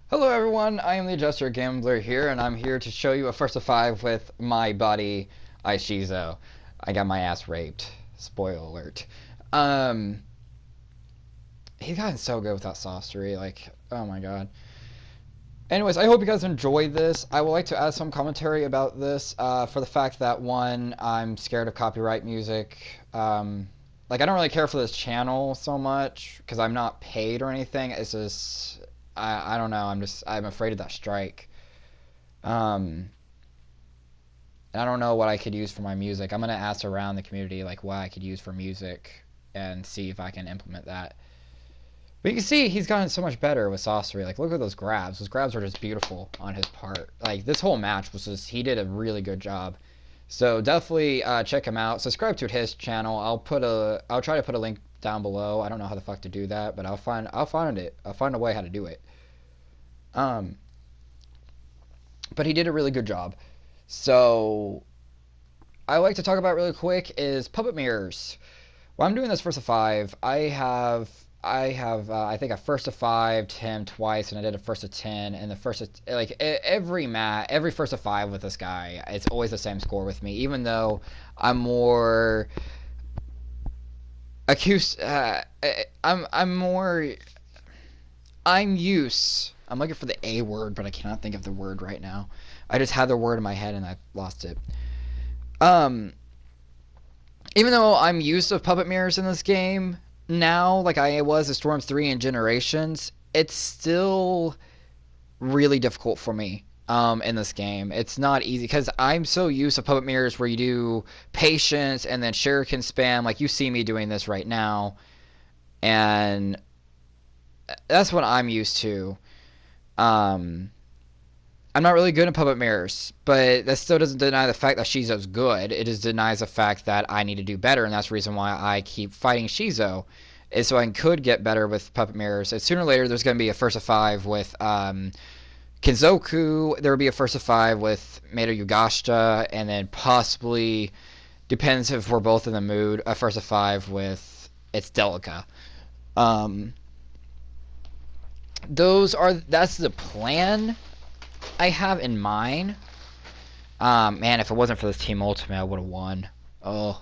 Hello everyone, I am the TheJesterGambler here, and I'm here to show you a first of 5 with my buddy, Aishizo. I got my ass raped. Spoiler alert. Um, he's gotten so good with that sorcery, like, oh my god. Anyways, I hope you guys enjoyed this. I would like to add some commentary about this, for the fact that, one, I'm scared of copyright music. Like, I don't really care for this channel so much, because I'm not paid or anything. It's just, I don't know, I'm afraid of that strike. Um, and I don't know what I could use for my music. I'm gonna ask around the community, like, what I could use for music, and see if I can implement that. But you can see he's gotten so much better with sorcery. Like, look at those grabs. Those grabs are just beautiful on his part. Like, this whole match was just, he did a really good job. So definitely check him out. Subscribe to his channel. I'll try to put a link down below. I don't know how the fuck to do that, but I'll find a way how to do it. Um, but he did a really good job. So I like to talk about really quick is puppet mirrors. While I'm doing this first of 5, I think I first of 5'd him twice, and I did a first of 10, and the first of, like, every first of 5 with this guy, it's always the same score with me, even though I'm more accused. I'm more. I'm looking for the A word, but I cannot think of the word right now. I just had the word in my head and I lost it. Um, Even though I'm used to puppet mirrors in this game now, like I was at Storms 3 and Generations, it's still really difficult for me in this game. It's not easy because I'm so used to puppet mirrors where you do patience and then shuriken spam, like you see me doing this right now, and that's what I'm used to. Um, I'm not really good at puppet mirrors, but that still doesn't deny the fact that Shizo's good. It just denies the fact that I need to do better, and that's the reason why I keep fighting Shizo, is so I could get better with puppet mirrors. And sooner or later, there's going to be a first of 5 with Kinzoku. There will be a first of 5 with Mato Yugashita, and then possibly, depends if we're both in the mood, a first of 5 with it's Delica. Um, that's the plan I have in mind. Man, if it wasn't for this Team Ultimate, I would have won. Oh.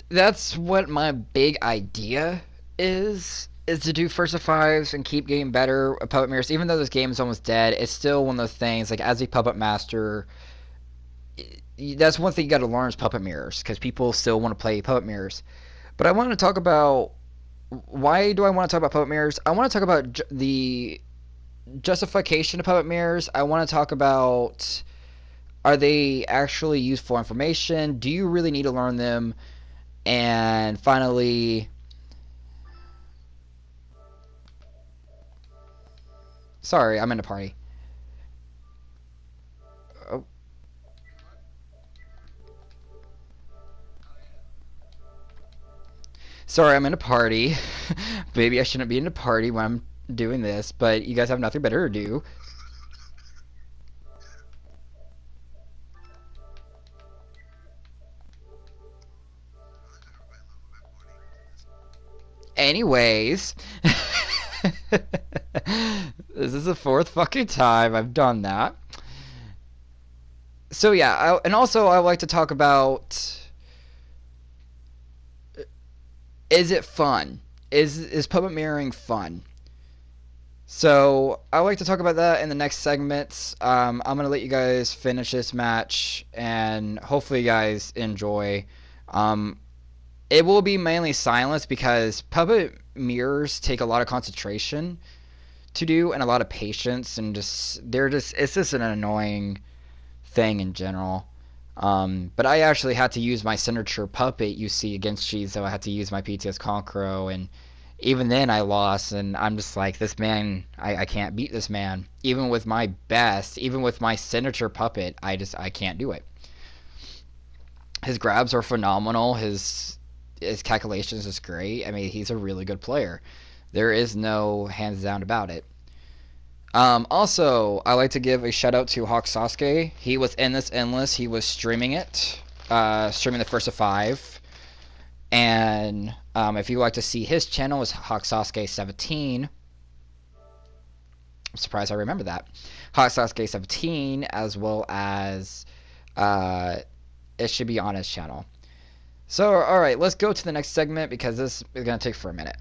That's what my big idea is to do first of 5s and keep getting better at puppet mirrors. Even though this game is almost dead, it's still one of those things, like, as a puppet master, that's one thing you gotta learn is puppet mirrors, because people still want to play puppet mirrors. But I want to talk about, why do I want to talk about puppet mirrors? I want to talk about the justification of puppet mirrors. I want to talk about, are they actually useful information? Do you really need to learn them? And finally, sorry, I'm in a party. Oh. Sorry, I'm in a party. Maybe I shouldn't be in a party when I'm doing this, but you guys have nothing better to do. Anyways, this is the 4th fucking time I've done that. So yeah, and also I would like to talk about, is it fun? Is puppet mirroring fun? So I would like to talk about that in the next segments. I'm gonna let you guys finish this match, and hopefully you guys enjoy. Um, it will be mainly silence because puppet mirrors take a lot of concentration to do and a lot of patience, and it's just an annoying thing in general. But I actually had to use my signature puppet you see against Shizo. I had to use my PTS Conqueror, and even then I lost, and I'm just like, this man, I can't beat this man. Even with my best, even with my signature puppet, I can't do it. His grabs are phenomenal. His calculations is great. I mean, he's a really good player. There is no hands down about it. Also, I like to give a shout out to Hawk Sasuke. He was in this endless. He was streaming it, streaming the first of 5. And if you like to see his channel, is HawkSasuke17. I'm surprised I remember that. HawkSasuke17, as well as it should be on his channel. So, alright, let's go to the next segment because this is going to take for a minute.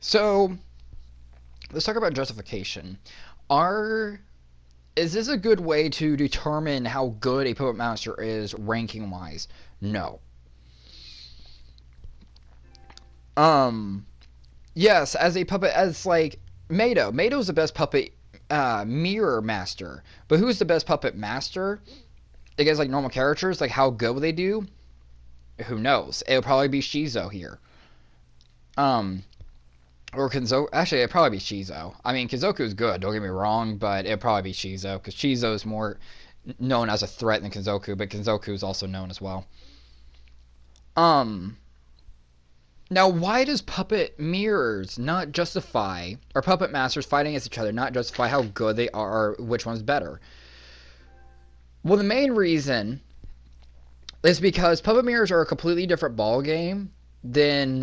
So, let's talk about justification. Are Is this a good way to determine how good a puppet master is ranking wise? No. Um yes, as a puppet, as like Mato's the best puppet mirror master. But who's the best puppet master? I guess like normal characters, like how good they do? Who knows? It'll probably be Shizo here. Um or Kenzo. Actually, it'd probably be Shizo. I mean, Kizoku's good, don't get me wrong, but it'd probably be Shizo, because Shizo is more known as a threat than Kenzoku, but Kenzoku is also known as well. Um, Now, why does puppet mirrors not justify, or puppet masters fighting against each other not justify how good they are, or which one's better? Well, the main reason is because puppet mirrors are a completely different ball game than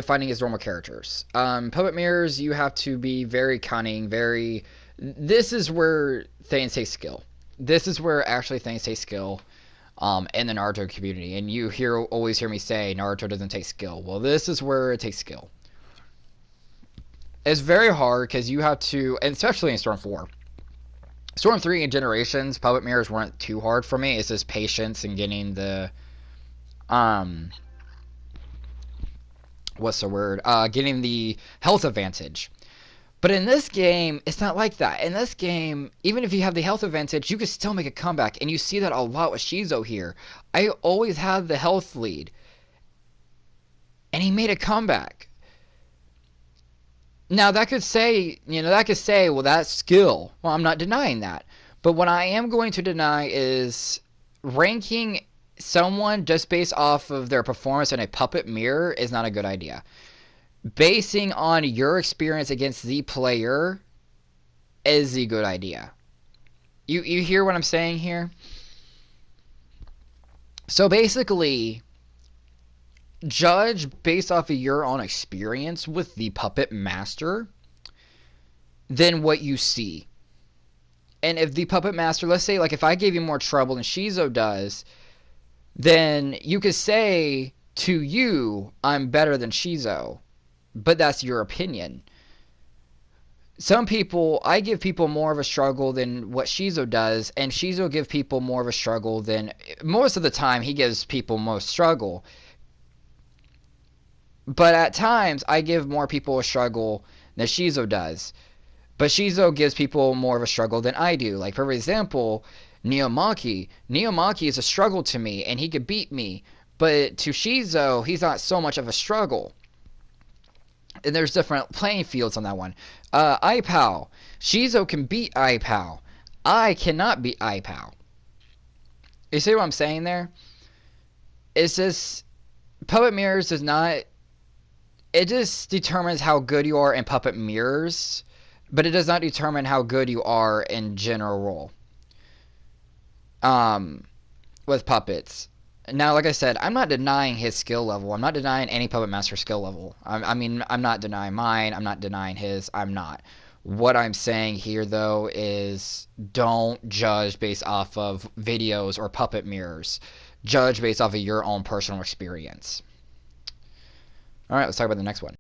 fighting as normal characters. Puppet mirrors, you have to be very cunning, very. This is where things take skill. This is where actually things take skill. in the Naruto community. And you always hear me say Naruto doesn't take skill. Well, this is where it takes skill. It's very hard because you have to, and especially in Storm 4. Storm 3 and Generations, puppet mirrors weren't too hard for me. It's just patience and getting the, what's the word? Getting the health advantage. But in this game, it's not like that. In this game, even if you have the health advantage, you can still make a comeback. And you see that a lot with Shizo here. I always had the health lead. And he made a comeback. Now, that could say, well, that's skill. Well, I'm not denying that. But what I am going to deny is ranking someone just based off of their performance in a puppet mirror is not a good idea. Basing on your experience against the player is the good idea. You hear what I'm saying here? So basically, judge based off of your own experience with the puppet master than what you see. And if the puppet master, let's say, like, if I gave you more trouble than Shizo does, then you could say to you, I'm better than Shizo. But that's your opinion. Some people, I give people more of a struggle than what Shizo does, and Shizo gives people more of a struggle than, most of the time, he gives people most struggle. But at times, I give more people a struggle than Shizo does. But Shizo gives people more of a struggle than I do. Like, for example, Neomaki. Neomaki is a struggle to me, and he could beat me. But to Shizo, he's not so much of a struggle. And there's different playing fields on that one. iPow. Shizo can beat iPow. I cannot beat iPow. You see what I'm saying there? It's just, Puppet Mirrors does not, it just determines how good you are in Puppet Mirrors, but it does not determine how good you are in general with puppets. Now, like I said, I'm not denying his skill level. I'm not denying any Puppet Master skill level. I mean, I'm not denying mine. I'm not denying his. I'm not. What I'm saying here, though, is don't judge based off of videos or puppet mirrors. Judge based off of your own personal experience. All right, let's talk about the next one.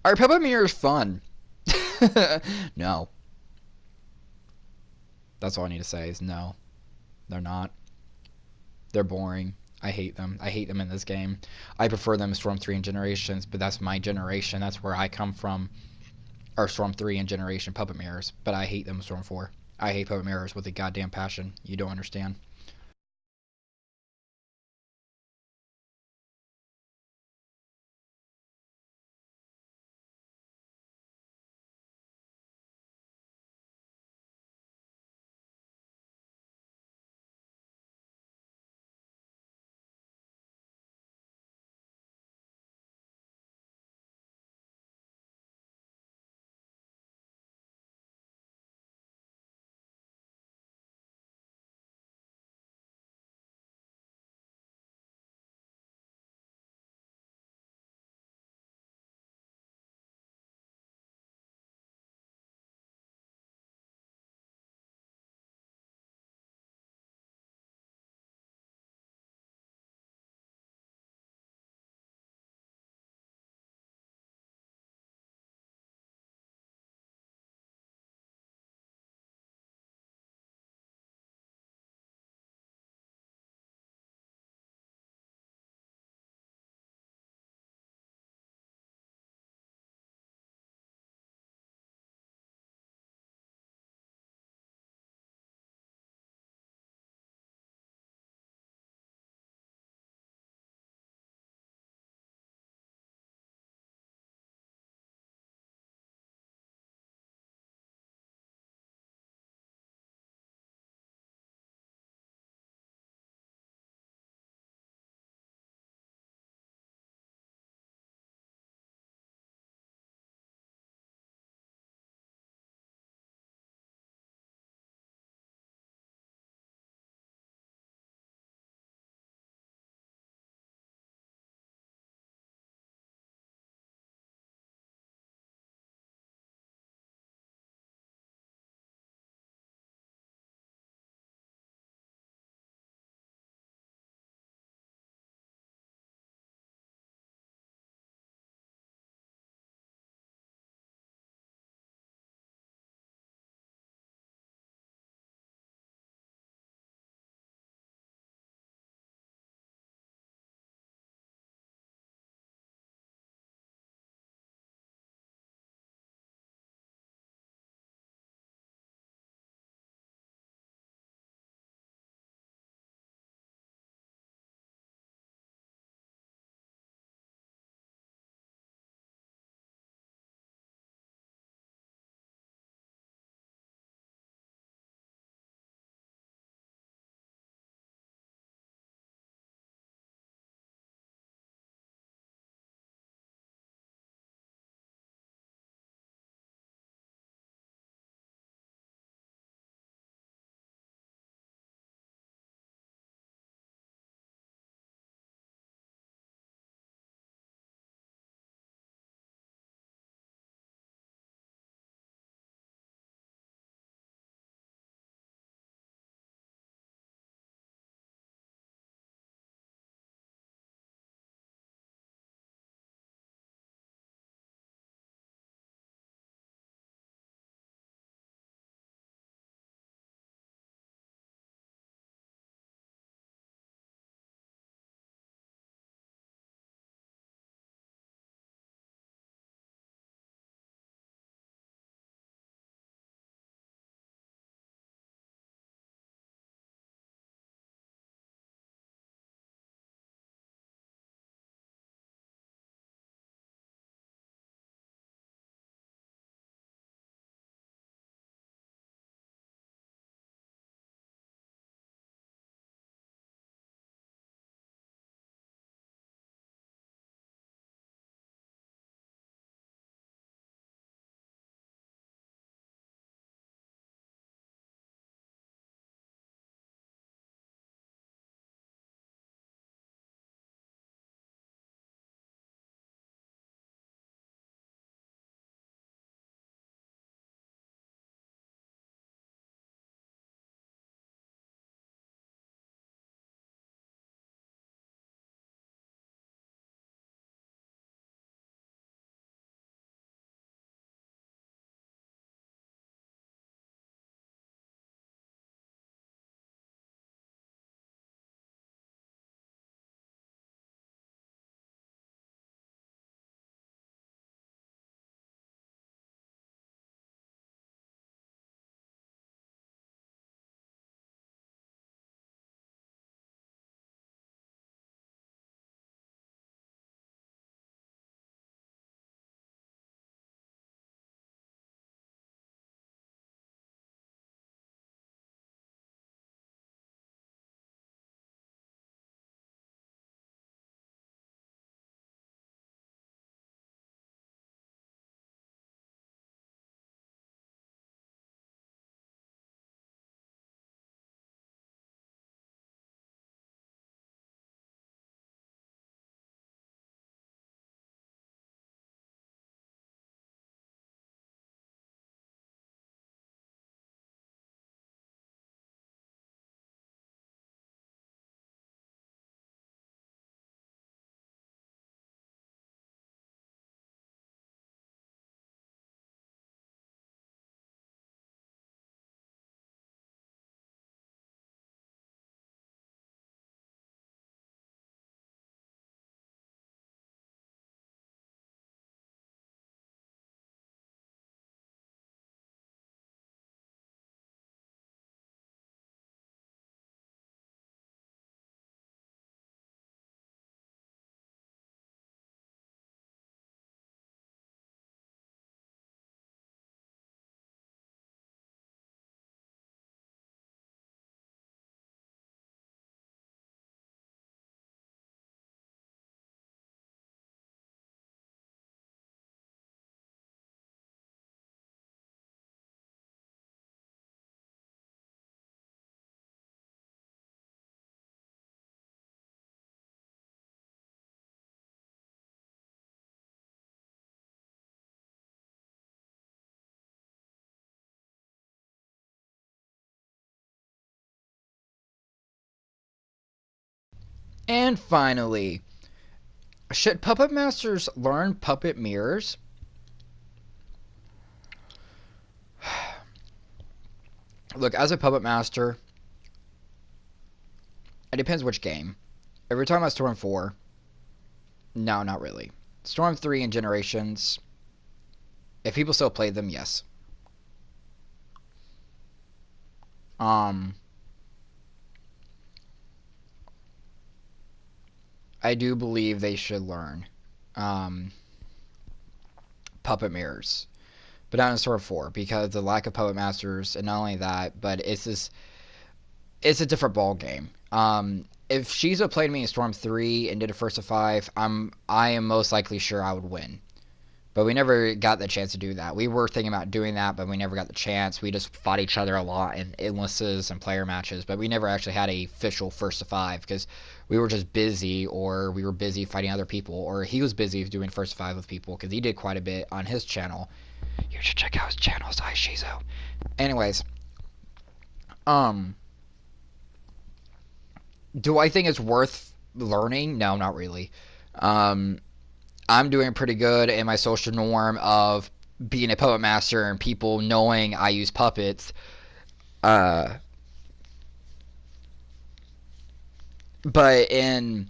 Are puppet mirrors fun? No. That's all I need to say is no. They're not. They're boring. I hate them. I hate them in this game. I prefer them in Storm 3 and Generations, but that's my generation. That's where I come from. Or Storm 3 and Generation puppet mirrors. But I hate them in Storm 4. I hate puppet mirrors with a goddamn passion. You don't understand. And finally, should puppet masters learn puppet mirrors? Look, as a puppet master, it depends which game. If we're talking about Storm 4, no, not really. Storm 3 and Generations, if people still play them, yes. I do believe they should learn puppet mirrors, but not in Storm 4 because the lack of puppet masters, and not only that, but it's a different ball game. If Shizo played me in Storm 3 and did a first to 5, I am most likely sure I would win. But we never got the chance to do that. We were thinking about doing that, but we never got the chance. We just fought each other a lot in illnesses and player matches, but we never actually had a official first to 5 because we were just busy, or we were busy fighting other people, or he was busy doing first to 5 with people because he did quite a bit on his channel. You should check out his channel, Shizo. Anyways, do I think it's worth learning? No, not really. I'm doing pretty good in my social norm of being a puppet master and people knowing I use puppets. But in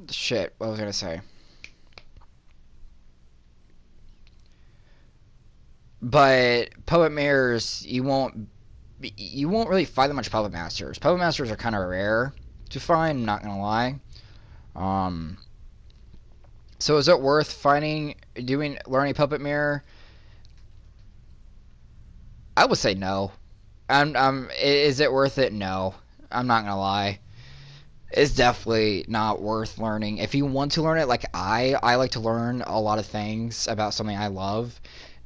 shit, what was I gonna say? But puppet mirrors, you won't really find that much puppet masters. Puppet masters are kind of rare to find, I'm not gonna lie. So is it worth learning puppet mirror? I would say no. Is it worth it? No. I'm not gonna lie. It's definitely not worth learning. If you want to learn it, like I like to learn a lot of things about something I love.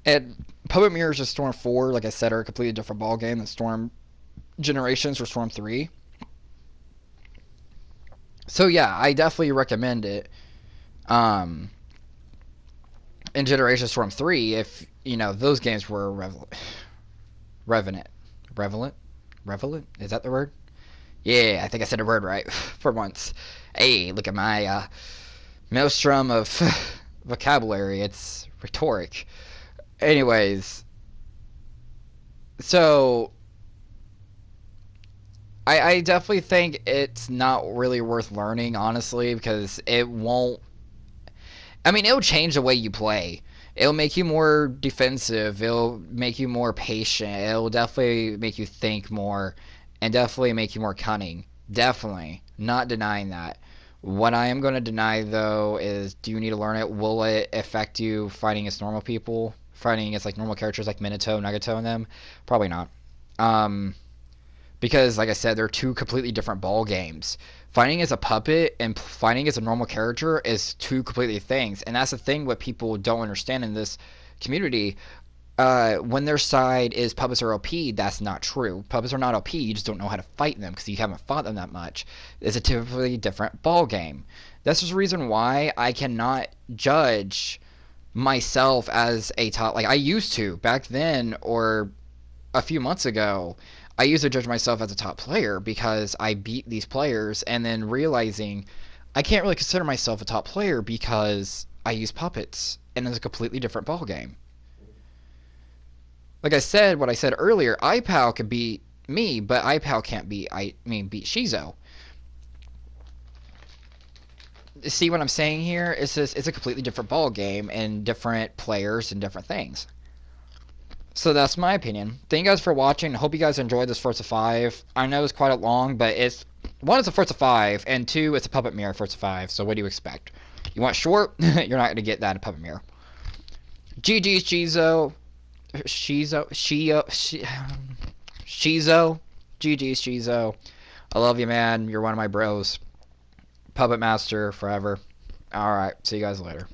And Puppet Mirrors of Storm 4, like I said, are a completely different ball game than Storm Generations or Storm 3. So yeah, I definitely recommend it. In Generation Storm 3, if you know those games were revenant. Is that the word? Yeah, I think I said the word right for once. Hey, look at my maelstrom of vocabulary. It's rhetoric. Anyways, so I definitely think it's not really worth learning, honestly, because it won't. I mean, it'll change the way you play. It'll make you more defensive. It'll make you more patient. It'll definitely make you think more, and definitely make you more cunning. Definitely, not denying that. What I am going to deny, though, is do you need to learn it? Will it affect you fighting against normal people? Fighting against like normal characters like Minato, Nagato, and them? Probably not. Because, like I said, they're two completely different ball games. Fighting as a puppet and fighting as a normal character is two completely things. And that's the thing what people don't understand in this community. When their side is puppets are OP, that's not true. Puppets are not OP, you just don't know how to fight them because you haven't fought them that much. It's a typically different ball game. That's just the reason why I cannot judge myself as a top. Like I used to back then, or a few months ago, I used to judge myself as a top player because I beat these players, and then realizing I can't really consider myself a top player because I use puppets, and it's a completely different ball game. Like I said, what I said earlier, iPal can beat me, but iPal can't beat beat Shizo. See what I'm saying here? It's a completely different ball game and different players and different things. So that's my opinion. Thank you guys for watching. I hope you guys enjoyed this Forza 5. I know it's quite a long, but it's one, it's a Forza 5, and two, it's a puppet mirror Forza 5. So what do you expect? You want short? You're not gonna get that in a puppet mirror. GG's Shizo. Shizo. GG's Shizo. I love you, man. You're one of my bros. Puppet master forever. Alright, see you guys later.